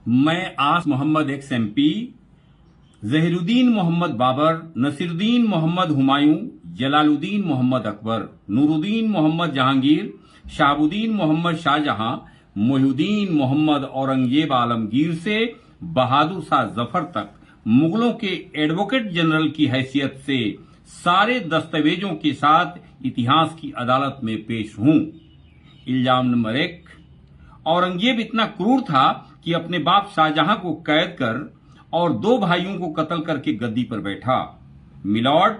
मैं आस Mohammad x MP, Zahiruddin Mohammad Babar, Naseeruddin Mohammad Humayun, Jalaluddin Mohammad Akbar, Nooruddin Mohammad Jahangir, Shahabuddin Mohammad Shahjahan, Mohiuddin Mohammad Aurangzeb Alamgir से बहादुर शाह जफर तक मुगलों के एडवोकेट जनरल की हैसियत से सारे दस्तावेजों के साथ इतिहास की अदालत में पेश हूं। इल्जाम नंबर 1, औरंगजेब इतना क्रूर था कि अपने बाप शाहजहां को कैद कर और 2 भाइयों को कत्ल करके गद्दी पर बैठा। मिलॉर्ड,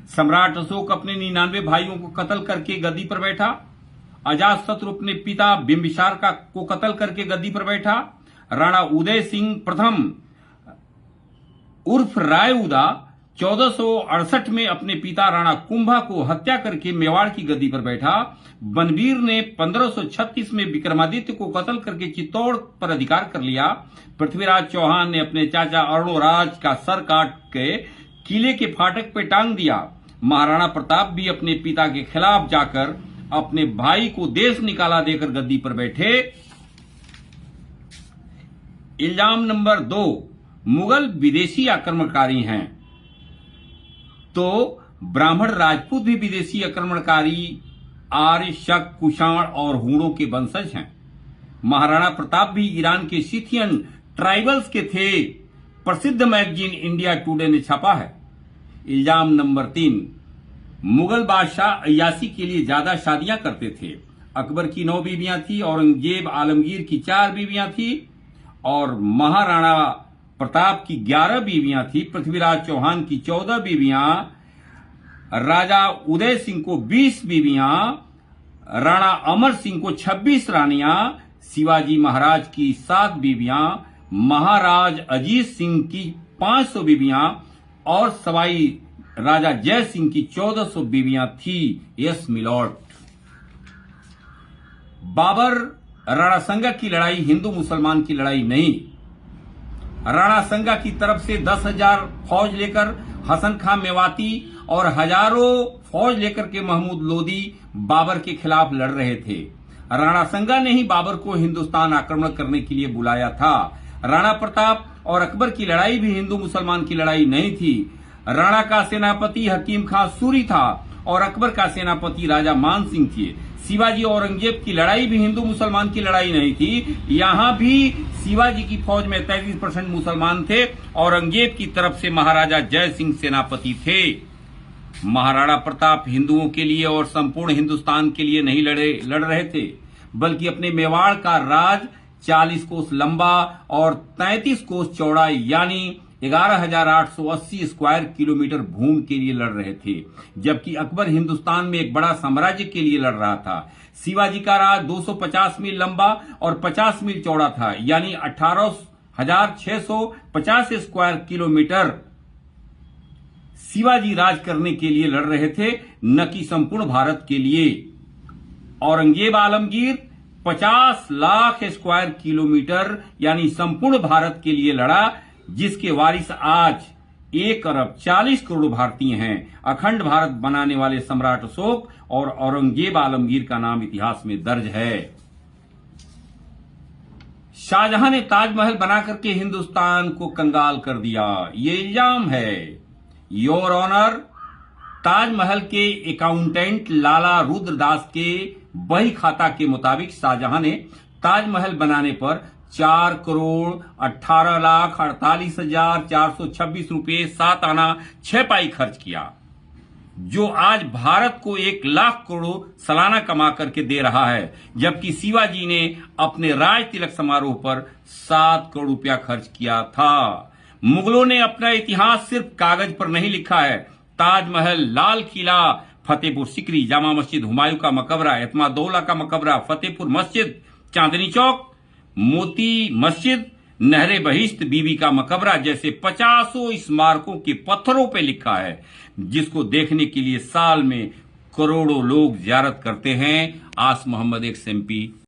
सम्राट अशोक अपने 99 भाइयों को कत्ल करके गद्दी पर बैठा। अजातशत्रु अपने पिता बिंबिसार को कत्ल करके गद्दी पर बैठा। राणा उदय सिंह प्रथम उर्फ राय उदा 1468 में अपने पिता राणा कुंभा को हत्या करके मेवाड़ की गद्दी पर बैठा। बनवीर ने 1536 में विक्रमादित्य को कत्ल करके चित्तौड़ पर अधिकार कर लिया। पृथ्वीराज चौहान ने अपने चाचा अरुणराज का सर काट के किले के फाटक पे टांग दिया। महाराणा प्रताप भी अपने पिता के खिलाफ जाकर अपने भाई को देश निकाला देकर गद्दी पर बैठे। इल्जाम नंबर 2, मुगल विदेशी आक्रमणकारी हैं, तो ब्राह्मण राजपूत भी विदेशी आक्रमणकारी आर्य, शक, कुषाण और हूणों के वंशज हैं। महाराणा प्रताप भी ईरान के सिथियन ट्राइबल्स के थे, प्रसिद्ध मैगजीन इंडिया टुडे ने छापा है। इल्जाम नंबर 3, मुगल बादशाह अय्याशी के लिए ज्यादा शादियां करते थे। अकबर की 9 बीवियां थी, औरंगजेब आलमगीर की 4 बीवियां थी और महाराणा प्रताप की 11 बीवियां थी। पृथ्वीराज चौहान की 14 बीवियां, राजा उदय सिंह को 20 बीवियां, राणा अमर सिंह को 26 रानियां, शिवाजी महाराज की 7 बीवियां, महाराज अजीत सिंह की 500 बीवियां और सवाई राजा जय सिंह की 1400 बीवियां थी। Yes milord. बाबर राणा संगा की लड़ाई हिंदू मुसलमान की लड़ाई नहीं। राणा संगा की तरफ से 10,000 फौज लेकर हसन खां मेवाती और हजारों फौज लेकर के महमूद लोदी बाबर के खिलाफ लड़ रहे थे। राणा संगा ने ही बाबर को हिंदुस्तान आक्रमण करने के लिए बुलाया था। राणा प्रताप और अकबर की लड़ाई भी हिंदू मुसलमान की लड़ाई नहीं थी। राणा का सेनापति हकीम खां सूरी था और अकबर का सेनापति राजा मान सिंह थे। शिवाजी औरंगजेब की लड़ाई भी हिंदू मुसलमान की लड़ाई नहीं थी। यहां भी शिवाजी की फौज में 33% मुसलमान थे। औरंगजेब की तरफ से महाराजा जय सिंह सेनापति थे। महाराणा प्रताप हिंदुओं के लिए और संपूर्ण हिंदुस्तान के लिए नहीं लड़ रहे थे, बल्कि अपने मेवाड़ का राज 40 कोस लंबा और 33 कोस चौड़ा यानी 11,880 स्क्वायर किलोमीटर भूमि के लिए लड़ रहे थे, जबकि अकबर हिंदुस्तान में एक बड़ा साम्राज्य के लिए लड़ रहा था। शिवाजी का राज 250 मील लंबा और 50 मील चौड़ा था, यानी 18,650 स्क्वायर किलोमीटर शिवाजी राज करने के लिए लड़ रहे थे, न कि संपूर्ण भारत के लिए। औरंगजेब आलमगीर 50 लाख स्क्वायर किलोमीटर यानी संपूर्ण भारत के लिए लड़ा, जिसके वारिस आज 1 अरब 40 करोड़ भारतीय हैं। अखंड भारत बनाने वाले सम्राट अशोक और औरंगजेब आलमगीर का नाम इतिहास में दर्ज है। शाहजहां ने ताजमहल बना करके हिंदुस्तान को कंगाल कर दिया, ये इल्जाम है। योर ऑनर, ताजमहल के अकाउंटेंट लाला रुद्रदास के बही खाता के मुताबिक शाहजहां ने ताजमहल बनाने पर 4 करोड़ 18 लाख 48,426 रुपये 7 आना 6 पाई खर्च किया, जो आज भारत को 1 लाख करोड़ सालाना कमा करके दे रहा है। जबकि शिवाजी ने अपने राज तिलक समारोह पर 7 करोड़ रुपया खर्च किया था। मुगलों ने अपना इतिहास सिर्फ कागज पर नहीं लिखा है। ताजमहल, लाल किला, फतेहपुर सिकरी, जामा मस्जिद, हुमायूं का मकबरा, एतमादौला का मकबरा, फतेहपुर मस्जिद, चांदनी चौक, मोती मस्जिद, नहरे बहिश्त, बीबी का मकबरा जैसे 50 स्मारकों के पत्थरों पे लिखा है, जिसको देखने के लिए साल में करोड़ों लोग जियारत करते हैं। आस मोहम्मद एक्स एमपी।